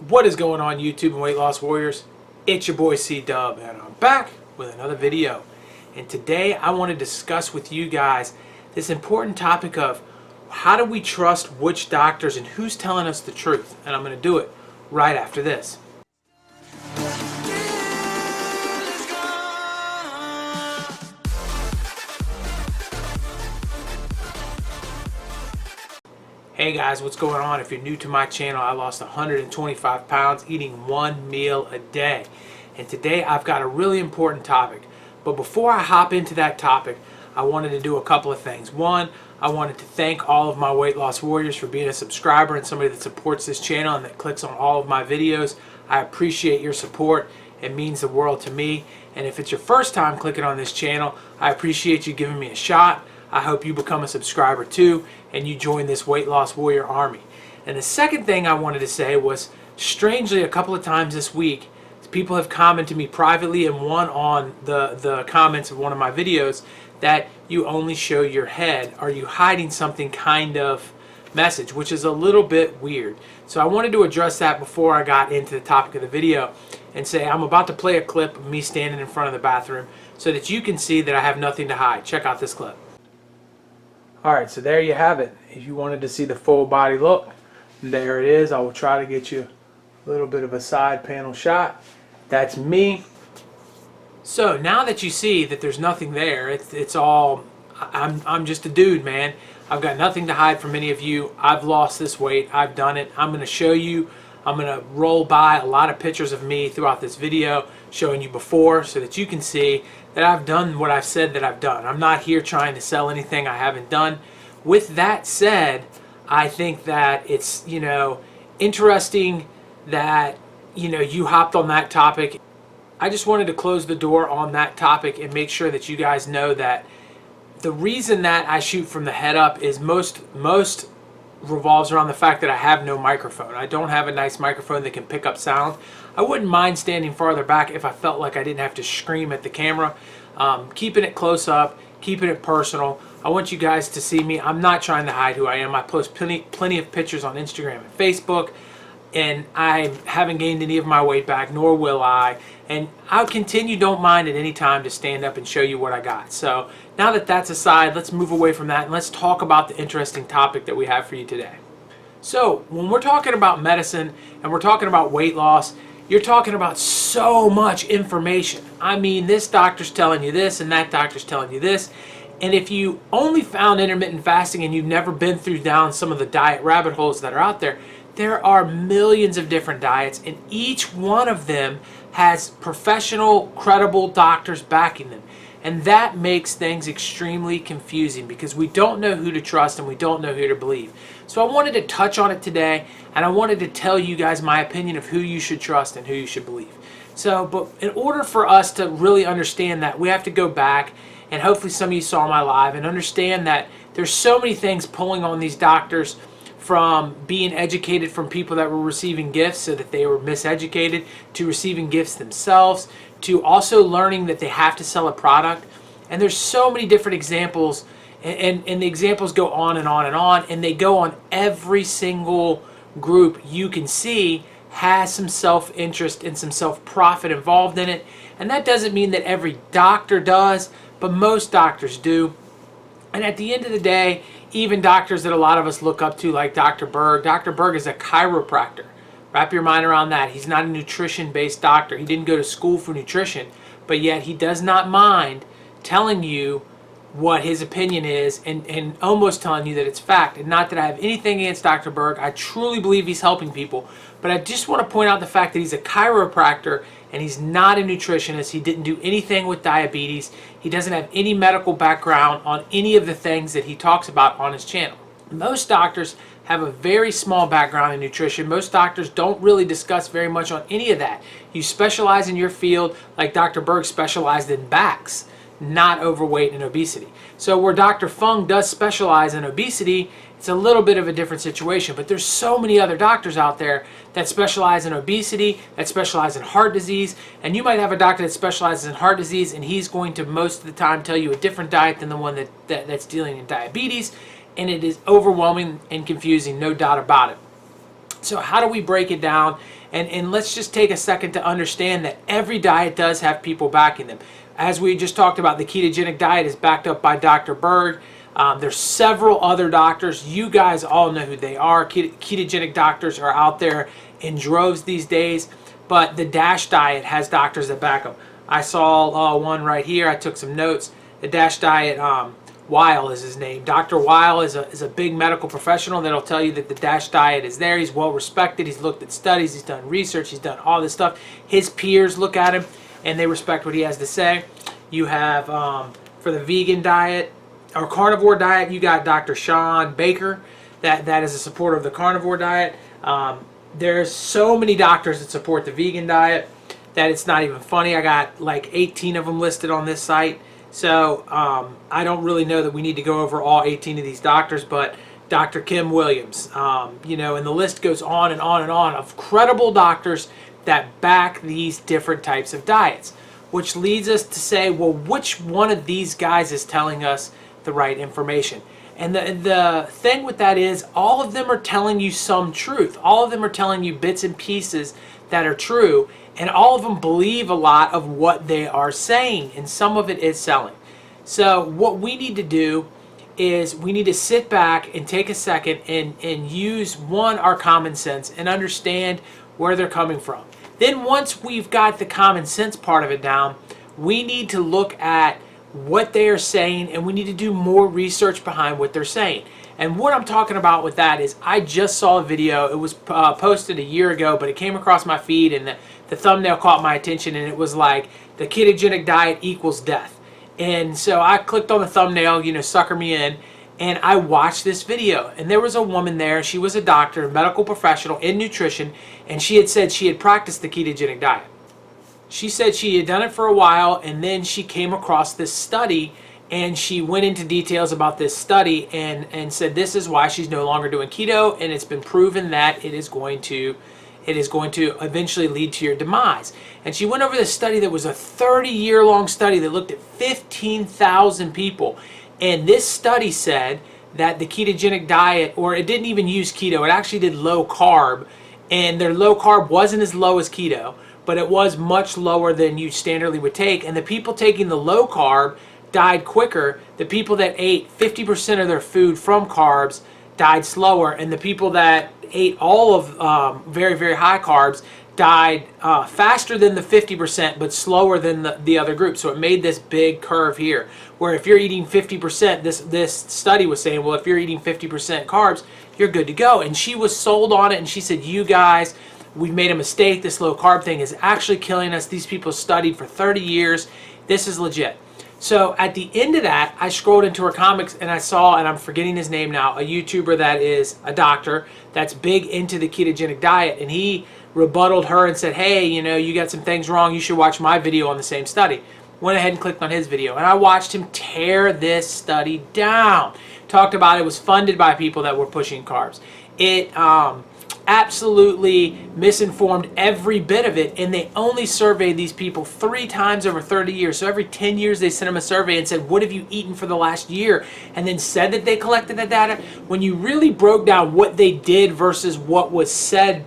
What is going on, YouTube and weight loss warriors? It's your boy C-Dub, and I'm back with another video. And today I want to discuss with you guys this important topic of how do we trust which doctors and who's telling us the truth. And I'm going to do it right after this. Hey guys, what's going on? If you're new to my channel, I lost 125 pounds eating one meal a day. And today I've got a really important topic. But before I hop into that topic, I wanted to do a couple of things. One, I wanted to thank all of my weight loss warriors for being a subscriber and somebody that supports this channel and that clicks on all of my videos. I appreciate your support. It means the world to me. And if it's your first time clicking on this channel, I appreciate you giving me a shot. I hope you become a subscriber too and you join this weight loss warrior army. And the second thing I wanted to say was, strangely, a couple of times this week, people have commented to me privately and one on the comments of one of my videos that you only show your head. Are you hiding something kind of message, which is a little bit weird. So I wanted to address that before I got into the topic of the video and say I'm about to play a clip of me standing in front of the bathroom so that you can see that I have nothing to hide. Check out this clip. Alright, so there you have it. If you wanted to see the full body look, there it is. I will try to get you a little bit of a side panel shot. That's me. So now that you see that there's nothing there, it's all, I'm just a dude, man. I've got nothing to hide from any of you. I've lost this weight. I've done it. I'm going to show you. I'm going to roll by a lot of pictures of me throughout this video, showing you before so that you can see that I've done what I've said that I've done. I'm not here trying to sell anything I haven't done. With that said, I think that it's, interesting that, you hopped on that topic. I just wanted to close the door on that topic and make sure that you guys know that the reason that I shoot from the head up is most revolves around the fact that I have no microphone. I don't have a nice microphone that can pick up sound. I wouldn't mind standing farther back if I felt like I didn't have to scream at the camera. Keeping it close up, keeping it personal. I want you guys to see me. I'm not trying to hide who I am. I post plenty of pictures on Instagram and Facebook, and I haven't gained any of my weight back, nor will I. And I'll continue, don't mind at any time, to stand up and show you what I got. So now that that's aside, let's move away from that and let's talk about the interesting topic that we have for you today. So when we're talking about medicine and we're talking about weight loss, you're talking about so much information. I mean, this doctor's telling you this and that doctor's telling you this. And if you only found intermittent fasting and you've never been through down some of the diet rabbit holes that are out there, there are millions of different diets, and each one of them has professional, credible doctors backing them. And that makes things extremely confusing because we don't know who to trust and we don't know who to believe. So I wanted to touch on it today, and I wanted to tell you guys my opinion of who you should trust and who you should believe. So, but in order for us to really understand that, we have to go back, and hopefully some of you saw my live, and understand that there's so many things pulling on these doctors, from being educated from people that were receiving gifts so that they were miseducated, to receiving gifts themselves, to also learning that they have to sell a product. And there's so many different examples, and the examples go on and on and on, and they go on every single group you can see has some self-interest and some self-profit involved in it. And that doesn't mean that every doctor does, but most doctors do. And at the end of the day, even doctors that a lot of us look up to, like Dr. Berg. Dr. Berg is a chiropractor. Wrap your mind around that. He's not a nutrition-based doctor. He didn't go to school for nutrition, but yet he does not mind telling you what his opinion is and almost telling you that it's fact. And not that I have anything against Dr. Berg. I truly believe he's helping people. But I just want to point out the fact that he's a chiropractor and he's not a nutritionist. He didn't do anything with diabetes. He doesn't have any medical background on any of the things that he talks about on his channel. Most doctors have a very small background in nutrition. Most doctors don't really discuss very much on any of that. You specialize in your field, like Dr. Berg specialized in backs, not overweight and obesity. So where Dr. Fung does specialize in obesity, it's a little bit of a different situation. But there's so many other doctors out there that specialize in obesity, that specialize in heart disease, and you might have a doctor that specializes in heart disease and he's going to most of the time tell you a different diet than the one that's dealing in diabetes, and it is overwhelming and confusing, no doubt about it. So how do we break it down And let's just take a second to understand that every diet does have people backing them. As we just talked about, the ketogenic diet is backed up by Dr. Berg. There's several other doctors. You guys all know who they are. Ketogenic doctors are out there in droves these days. But the DASH diet has doctors that back them. I saw one right here. I took some notes. The DASH diet, Weil is his name. Dr. Weil is a big medical professional that'll tell you that the DASH diet is there. He's well respected. He's looked at studies. He's done research. He's done all this stuff. His peers look at him and they respect what he has to say. You have, for the vegan diet or carnivore diet, you got Dr. Sean Baker. That is a supporter of the carnivore diet. There's so many doctors that support the vegan diet that it's not even funny. I got like 18 of them listed on this site. So I don't really know that we need to go over all 18 of these doctors, but Dr. Kim Williams, you know, and the list goes on and on and on of credible doctors that back these different types of diets, which leads us to say, well, which one of these guys is telling us the right information? And the thing with that is all of them are telling you some truth. All of them are telling you bits and pieces that are true, and all of them believe a lot of what they are saying, and some of it is selling. So what we need to do is we need to sit back and take a second and use, one, our common sense and understand where they're coming from. Then once we've got the common sense part of it down, we need to look at what they are saying, and we need to do more research behind what they're saying. And what I'm talking about with that is I just saw a video. It was posted a year ago, but it came across my feed, and the thumbnail caught my attention, and it was like, the ketogenic diet equals death. And so I clicked on the thumbnail, you know, sucker me in, and I watched this video. And there was a woman there. She was a doctor, a medical professional in nutrition, and she had said she had practiced the ketogenic diet. She said she had done it for a while, and then she came across this study, and she went into details about this study and said this is why she's no longer doing keto, and it's been proven that it is going to eventually lead to your demise. And she went over this study that was a 30-year-long study that looked at 15,000 people. And this study said that the ketogenic diet, or it didn't even use keto, it actually did low carb, and their low carb wasn't as low as keto, but it was much lower than you standardly would take. And the people taking the low carb died quicker. The people that ate 50% of their food from carbs died slower. And the people that ate all of very, very high carbs died faster than the 50%, but slower than the other group. So it made this big curve here, where if you're eating 50%, this study was saying, well, if you're eating 50% carbs, you're good to go. And she was sold on it, and she said, you guys, we've made a mistake. This low carb thing is actually killing us. These people studied for 30 years. This is legit. So at the end of that, I scrolled into her comics and I saw, and I'm forgetting his name now, a YouTuber that is a doctor that's big into the ketogenic diet, and he rebutted her and said, hey, you know, you got some things wrong. You should watch my video on the same study. Went ahead and clicked on his video, and I watched him tear this study down. Talked about it was funded by people that were pushing carbs. It absolutely misinformed every bit of it, and they only surveyed these people 3 times over 30 years. So every 10 years they sent them a survey and said, what have you eaten for the last year? And then said that they collected that data. When you really broke down what they did versus what was said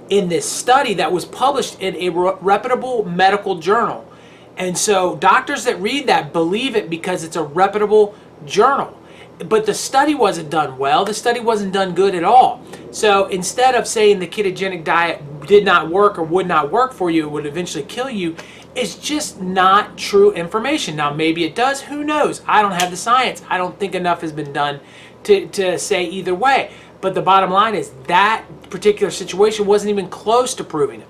in this study that was published in a reputable medical journal. And so doctors that read that believe it because it's a reputable journal. But the study wasn't done well. The study wasn't done good at all. So instead of saying the ketogenic diet did not work or would not work for you, it would eventually kill you, it's just not true information. Now, maybe it does. Who knows? I don't have the science. I don't think enough has been done to say either way. But the bottom line is that particular situation wasn't even close to proving it.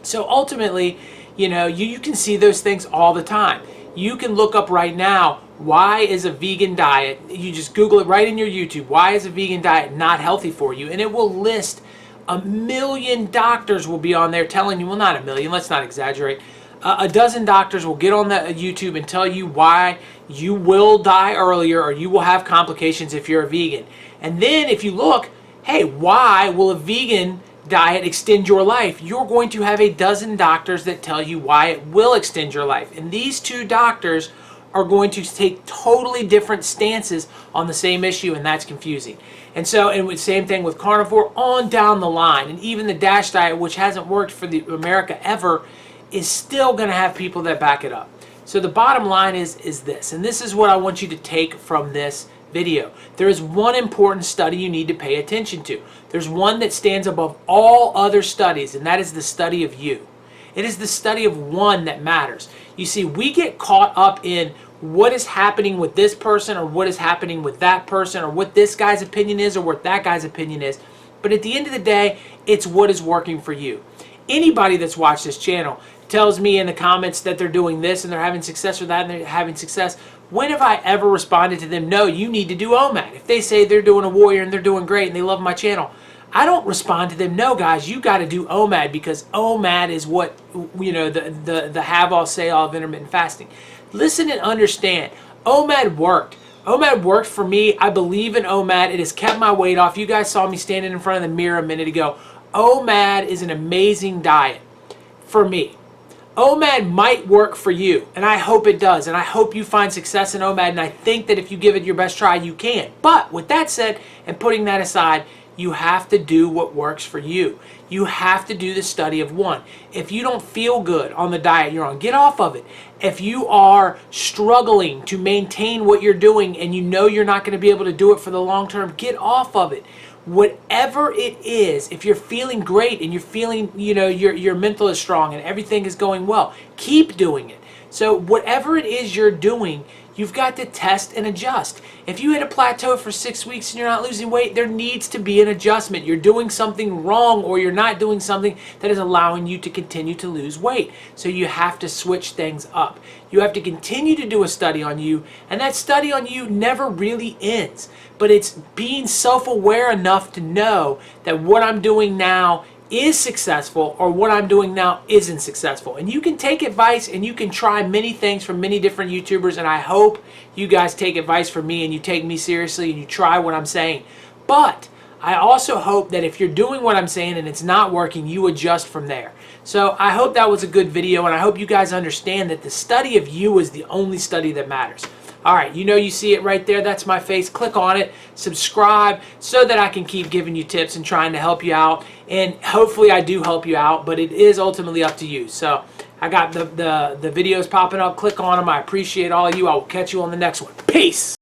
So ultimately, you know, you can see those things all the time. You can look up right now, why is a vegan diet, you just Google it right in your YouTube, why is a vegan diet not healthy for you? And it will list 1,000,000 doctors will be on there telling you, well, not 1,000,000, let's not exaggerate. A dozen doctors will get on the YouTube and tell you why you will die earlier or you will have complications if you're a vegan. And then if you look, hey, why will a vegan diet extend your life? You're going to have a dozen doctors that tell you why it will extend your life. And these 2 doctors are going to take totally different stances on the same issue, and that's confusing. And so, and the same thing with carnivore on down the line. And even the DASH diet, which hasn't worked for America ever, is still going to have people that back it up. So the bottom line is this, and this is what I want you to take from this video. There is one important study you need to pay attention to. There's one that stands above all other studies, and that is the study of you. It is the study of one that matters. You see, we get caught up in what is happening with this person or what is happening with that person or what this guy's opinion is or what that guy's opinion is. But at the end of the day, it's what is working for you. Anybody that's watched this channel tells me in the comments that they're doing this and they're having success with that and they're having success. When have I ever responded to them, no, you need to do OMAD? If they say they're doing a warrior and they're doing great and they love my channel, I don't respond to them, no guys, you got to do OMAD, because OMAD is what, you know, the have-all, say-all of intermittent fasting. Listen and understand, OMAD worked. OMAD worked for me. I believe in OMAD. It has kept my weight off. You guys saw me standing in front of the mirror a minute ago. OMAD is an amazing diet for me. OMAD might work for you, and I hope it does, and I hope you find success in OMAD, and I think that if you give it your best try, you can. But with that said, and putting that aside, you have to do what works for you. You have to do the study of one. If you don't feel good on the diet you're on, get off of it. If you are struggling to maintain what you're doing and you know you're not going to be able to do it for the long term, get off of it. Whatever it is, if you're feeling great and you're feeling, you know, your mental is strong and everything is going well, keep doing it. So whatever it is you're doing, you've got to test and adjust. If you hit a plateau for 6 weeks and you're not losing weight, there needs to be an adjustment. You're doing something wrong, or you're not doing something that is allowing you to continue to lose weight. So you have to switch things up. You have to continue to do a study on you, and that study on you never really ends. But it's being self-aware enough to know that what I'm doing now is successful or what I'm doing now isn't successful. And you can take advice and you can try many things from many different YouTubers, and I hope you guys take advice from me and you take me seriously and you try what I'm saying. But I also hope that if you're doing what I'm saying and it's not working, you adjust from there. So I hope that was a good video, and I hope you guys understand that the study of you is the only study that matters. All right, you know, you see it right there. That's my face. Click on it, subscribe, so that I can keep giving you tips and trying to help you out. And hopefully I do help you out, but it is ultimately up to you. So I got the videos popping up. Click on them. I appreciate all of you. I will catch you on the next one. Peace.